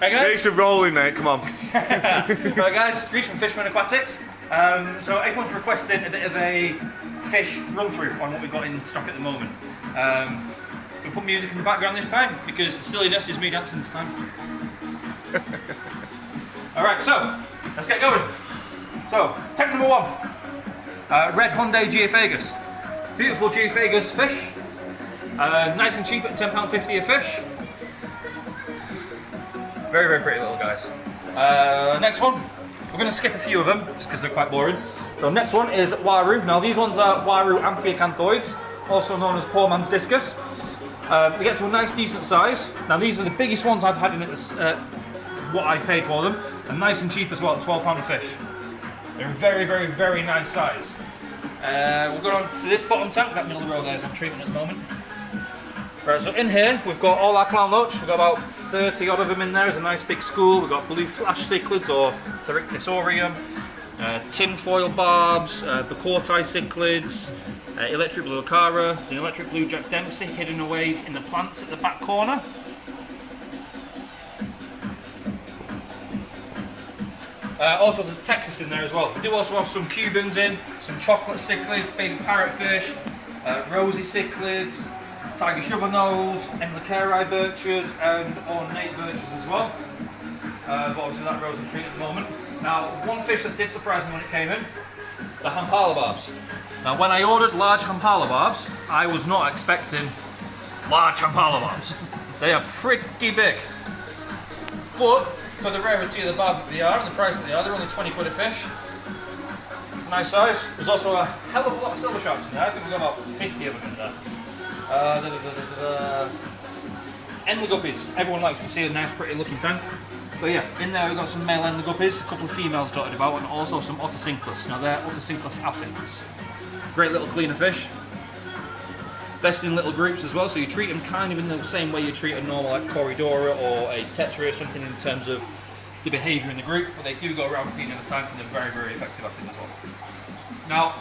Hey guys. Get some rolling, mate, come on. Right guys, Greece from Fishman Aquatics. So everyone's requesting a bit of a fish run through on what we've got in stock at the moment. We'll put music in the background this time because the silliness is me dancing this time. Alright, so let's get going. So, tank number one, red Hyundai Geophagus. Beautiful Geophagus fish. Nice and cheap at £10.50 a fish. Very, very pretty little guys. Next one, we're going to skip a few of them just because they're quite boring. So next one is Waru. Now these ones are Waru amphicanthoids, also known as poor man's discus. We get to a nice decent size. Now these are the biggest ones I've had in this, what I paid for them, and nice and cheap as well, £12 a fish. They're very, very, very nice size. We'll go on to this bottom tank, that middle row there is on treatment at the moment. Right, so in here we've got all our clown loach. We've got about 30 odd of them in there as a nice big school. We've got blue flash cichlids or Therictisorium, tin foil barbs, Bacorti cichlids, electric blue acara, an electric blue Jack Dempsey hidden away in the plants at the back corner. Also there's Texas in there as well. We do also have some Cubans in, some chocolate cichlids, baby parrotfish, rosy cichlids, tiger shovel nose, Emlicari birches and ornate birches as well. But obviously that rose in treat at the moment. Now one fish that did surprise me when it came in, the Hampala barbs. Now when I ordered large Hampala barbs, I was not expecting large Hampala barbs. They are pretty big. But for the rarity of the barb that they are and the price that they are, they're only 20 quid a fish. Nice size. There's also a hell of a lot of silver sharks in there. I think we've got about 50 of them in there. Endler guppies. Everyone likes to see a nice pretty looking tank. So yeah, in there we've got some male endler guppies, a couple of females dotted about, and also some Otocinclus. Now they're Otocinclus aphids. Great little cleaner fish. Best in little groups as well, so you treat them kind of in the same way you treat a normal like Corridora or a Tetra or something in terms of the behaviour in the group, but they do go around cleaning the tank and they're very, very effective at it as well. Now,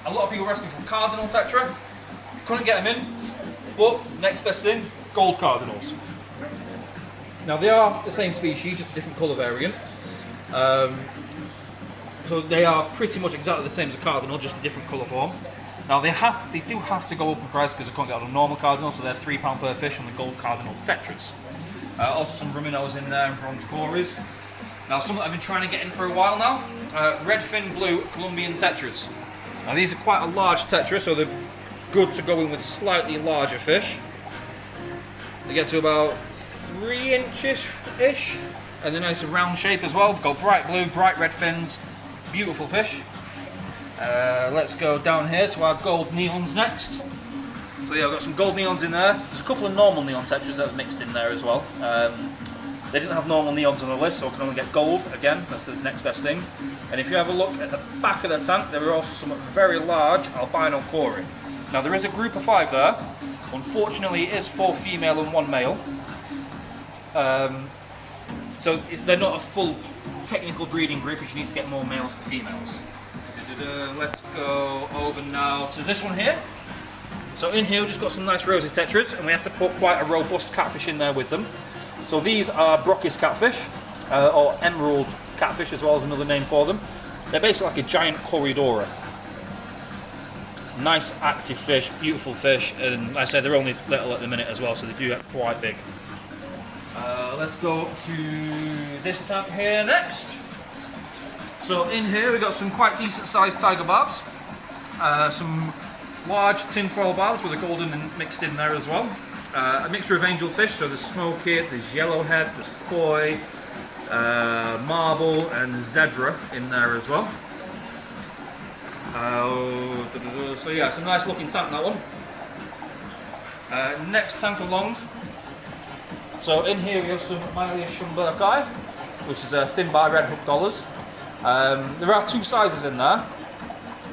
a lot of people are asking for Cardinal Tetra. Couldn't get them in, but next best thing, gold cardinals. Now they are the same species, just a different colour variant. So they are pretty much exactly the same as a cardinal, just a different colour form. Now they do have to go up in price because they can't get on a normal cardinal, so they're £3 per fish on the gold cardinal tetras. Also some Ruminos in there and bronze cories. Now some that I've been trying to get in for a while now, redfin blue Colombian tetras. Now these are quite a large tetra, so they're good to go in with slightly larger fish. They get to about 3 inches-ish, and they're nice and round shape as well. Got bright blue, bright red fins, beautiful fish. Let's go down here to our gold neons next. So yeah, I've got some gold neons in there. There's a couple of normal neon tetras that are mixed in there as well. They didn't have normal neons on the list, so I can only get gold again. That's the next best thing. And if you have a look at the back of the tank, there are also some very large albino cori. Now there is a group of 5 there. Unfortunately, it is 4 female and 1 male. So they're not a full technical breeding group, which you need to get more males to females. Let's go over now to this one here. So in here we've just got some nice rosy tetras, and we have to put quite a robust catfish in there with them. So these are Brockis catfish, or emerald catfish as well as another name for them. They're basically like a giant Corridora. Nice active fish, beautiful fish, and like I said, they're only little at the minute as well, so they do get quite big. Let's go to this tank here next. So in here we've got some quite decent sized tiger barbs, some large tinfoil barbs with a golden mixed in there as well. A mixture of angel fish, so there's smoked, there's yellowhead, there's koi, marble and zebra in there as well. So yeah, it's a nice looking tank, that one. Next tank along. So in here we have some Mylia Schumberki, which is a thin bar red hook dollars. There are 2 sizes in there,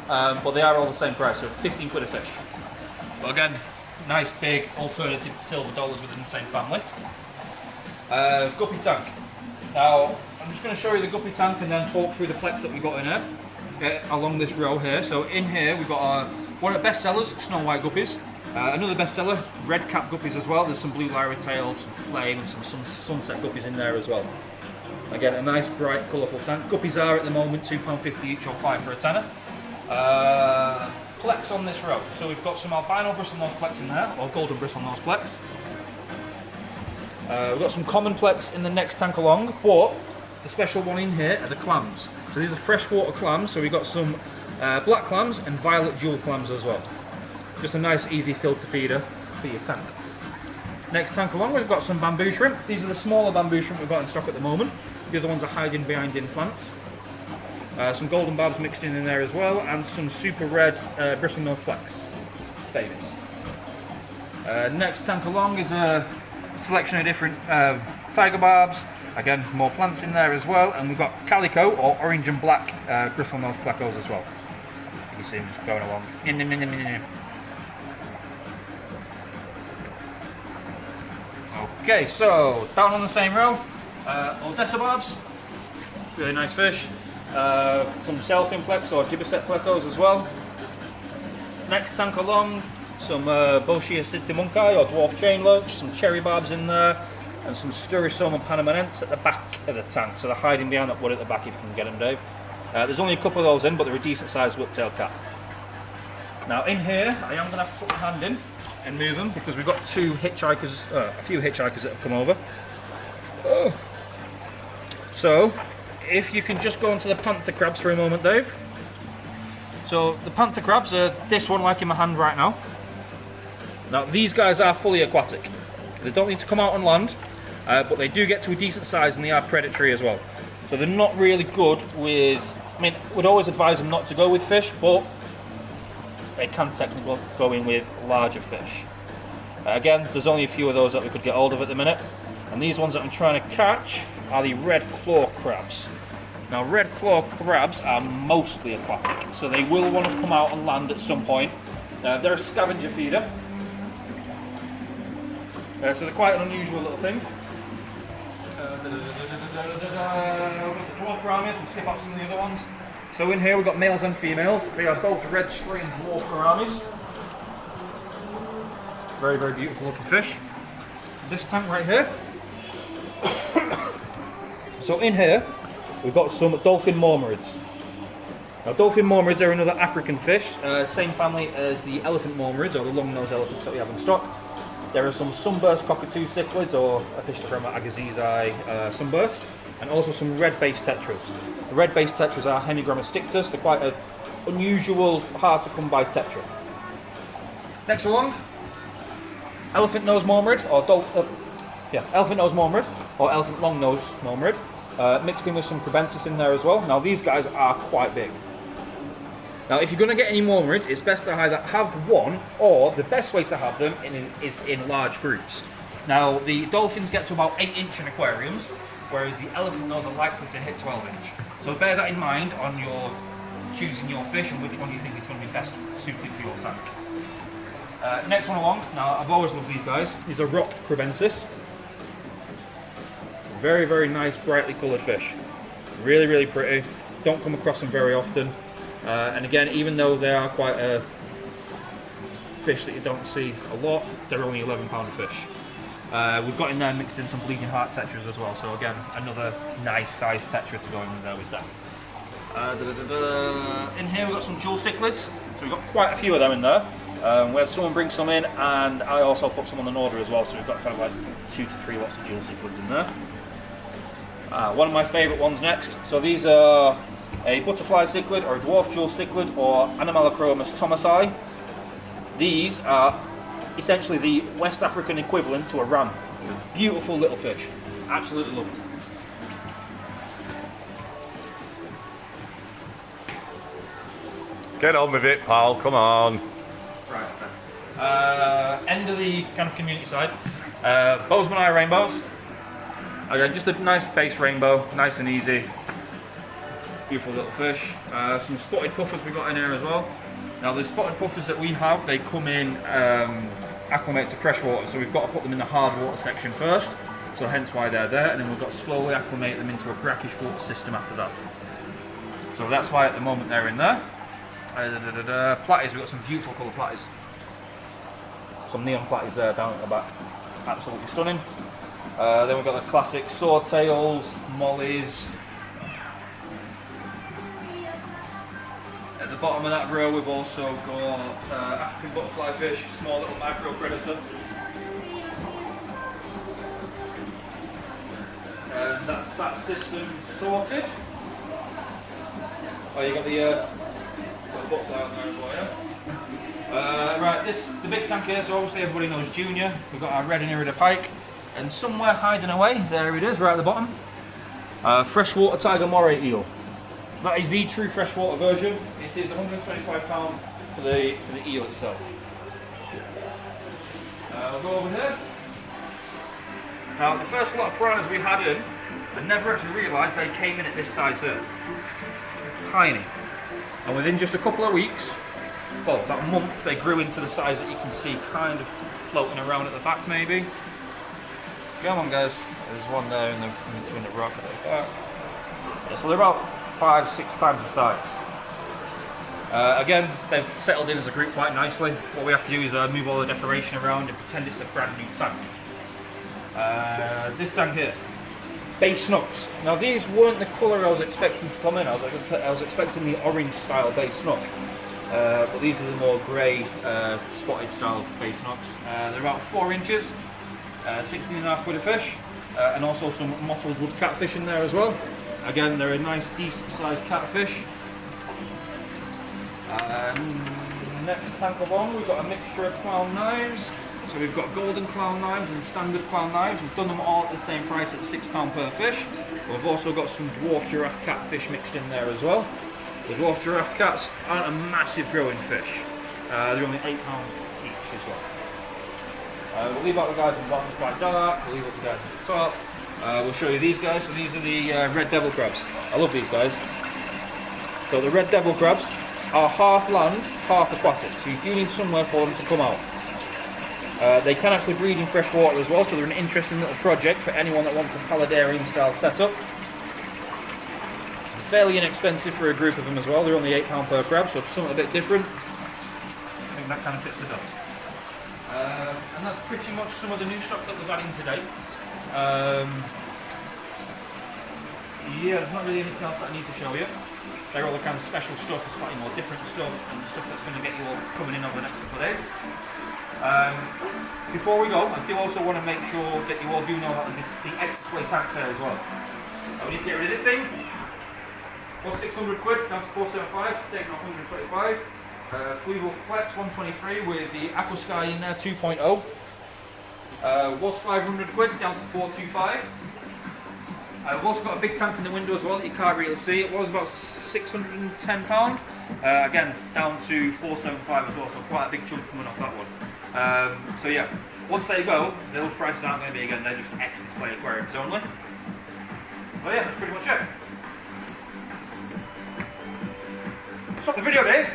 but they are all the same price, so 15 quid a fish. But again, nice big alternative to silver dollars within the same family. Guppy tank. Now, I'm just going to show you the guppy tank and then talk through the plex that we got in here, along this row here. So in here we've got one of the best sellers, snow white guppies. Another bestseller, red cap guppies as well. There's some blue lyra tails, some flame, and some sunset guppies in there as well. Again, a nice, bright, colourful tank. Guppies are at the moment £2.50 each or £5 for a tenner. Plex on this row. So we've got some albino bristlenose plex in there, or golden bristlenose plex. We've got some common plex in the next tank along, but the special one in here are the clams. So these are freshwater clams, so we've got some black clams and violet jewel clams as well. Just a nice, easy filter feeder for your tank. Next tank along, we've got some bamboo shrimp. These are the smaller bamboo shrimp we've got in stock at the moment. The other ones are hiding behind in plants. Some golden barbs mixed in there as well, and some super red bristlenose plex babies. Next tank along is a selection of different tiger barbs. Again, more plants in there as well, and we've got calico or orange and black bristlenose plecos as well. You can see them just going along. Okay, so down on the same row, Odessa barbs, really nice fish. Some sailfin plex or gibbosette plecos as well. Next tank along, some Boschia siddimunci or dwarf chain loach, some cherry barbs in there, and some Sturrisoma panamanense at the back of the tank. So they're hiding behind that wood at the back if you can get them, Dave. There's only a couple of those in, but they're a decent sized whiptail cat. Now in here, I am going to have to put my hand in and move them because we've got a few hitchhikers that have come over. Oh. So, if you can just go into the panther crabs for a moment, Dave. So the panther crabs are this one like in my hand right now. Now these guys are fully aquatic. They don't need to come out on land, but they do get to a decent size and they are predatory as well. So they're not really good with, I mean, we'd always advise them not to go with fish, but they can technically go in with larger fish. Again, there's only a few of those that we could get hold of at the minute. And these ones that I'm trying to catch are the red claw crabs. Now red claw crabs are mostly aquatic, so they will want to come out on land at some point. They're a scavenger feeder. So they're quite an unusual little thing. Dwarf gouramis, we'll skip off some of the other ones. So in here we've got males and females. They are both red strain dwarf gouramis. Very, very beautiful looking fish. This tank right here. So in here we've got some dolphin mormyrids. Now dolphin mormyrids are another African fish, same family as the elephant mormyrids or the long-nosed elephants that we have in stock. There are some sunburst cockatoo cichlids or Apistogramma agassizi sunburst, and also some red-based tetras. The red-based tetras are Hemigramma stictus. They're quite an unusual, hard-to-come-by tetra. Next along, elephant nose mormyrid or elephant nose mormyrid or elephant long-nosed mormyrid, mixed in with some Crebensis in there as well. Now these guys are quite big. Now if you're going to get any mormyrids, it's best to either have one, or the best way to have them is in large groups. Now the dolphins get to about 8-inch in aquariums, whereas the elephant nose are likely to hit 12-inch. So bear that in mind on your choosing your fish and which one you think is going to be best suited for your tank. Next one along, now I've always loved these guys. These are rock Crebensis. Very, very nice, brightly coloured fish. Really, really pretty. Don't come across them very often. And again, even though they are quite a fish that you don't see a lot, they're only £11 a fish. We've got in there mixed in some bleeding heart tetras as well, so again, another nice sized tetra to go in there with that. In here we've got some jewel cichlids, so we've got quite a few of them in there. We had someone bring some in, and I also put some on an order as well, so we've got kind of like 2 to 3 lots of jewel cichlids in there. One of my favourite ones next, so these are a butterfly cichlid or a dwarf jewel cichlid or Anomalochromos thomasi. These are essentially the West African equivalent to a ram. Beautiful little fish, absolutely love them. Get on with it, pal, come on. Right, end of the kind of community side. Bozeman eye rainbows. Again, just a nice base rainbow, nice and easy. Beautiful little fish. Some spotted puffers we got in here as well. Now the spotted puffers that we have, they come in acclimate to fresh water, so we've got to put them in the hard water section first, so hence why they're there, and then we've got to slowly acclimate them into a brackish water system after that. So that's why at the moment they're in there. Platies, we've got some beautiful colour platies. Some neon platties there down at the back, absolutely stunning. Then we've got the classic swordtails, mollies. At the bottom of that row we've also got African butterfly fish, small little micro predator. And that's that system sorted. Oh, you got the butterfly on there for you. Right, the big tank here, so obviously everybody knows Junior. We've got our red Irida pike, and somewhere hiding away, there it is, right at the bottom. Freshwater tiger moray eel. That is the true freshwater version. It is £125 for the eel itself. We'll go over here. Now, the first lot of piranhas we had in, I never actually realised they came in at this size here. Tiny. And within just a couple of weeks, well, about a month, they grew into the size that you can see kind of floating around at the back, maybe. Come on, guys. There's one there in between the rock. Yeah, so they're about 5-6 times the size. Again, they've settled in as a group quite nicely. What we have to do is move all the decoration around and pretend it's a brand new tank. This tank here, bay snooks. Now these weren't the colour I was expecting to come in. I was expecting the orange style bay snook, but these are the more grey spotted style bay snooks. They're about 4 inches, 16.5 quid a fish, and also some mottled wood catfish in there as well. Again, they're a nice decent sized catfish. Next tank along, we've got a mixture of clown knives. So we've got golden clown knives and standard clown knives. We've done them all at the same price at £6 per fish. We've also got some dwarf giraffe catfish mixed in there as well. The dwarf giraffe cats aren't a massive growing fish. They're only £8 each as well. We'll leave out the guys on the bottom, it's quite dark. We'll leave out the guys at the top. We'll show you these guys. So these are the red devil crabs. I love these guys. So the red devil crabs are half land, half aquatic. So you do need somewhere for them to come out. They can actually breed in fresh water as well, so they're an interesting little project for anyone that wants a paludarium style setup. Fairly inexpensive for a group of them as well. They're only £8 per crab, so for something a bit different, I think that kind of fits the bill. And that's pretty much some of the new stock that we've had in today. Yeah, there's not really anything else that I need to show you. They're all the kind of special stuff, slightly more different stuff, and stuff that's going to get you all coming in over the next couple of days. Before we go, I do also want to make sure that you all do know about the extra tank sale as well. We need to get rid of this thing. Was 600 quid down to 475, taking off 125. Fluval Flex 123 with the Aquasky in there 2.0. Was 500 quid down to 425. I've also got a big tank in the window as well that you can't really see. It was about £610. Again, down to 475 as well, so quite a big chunk coming off that one. So yeah, once they go, those prices aren't going to be again, they're just X-display aquariums only. But yeah, that's pretty much it. Stop the video, Dave.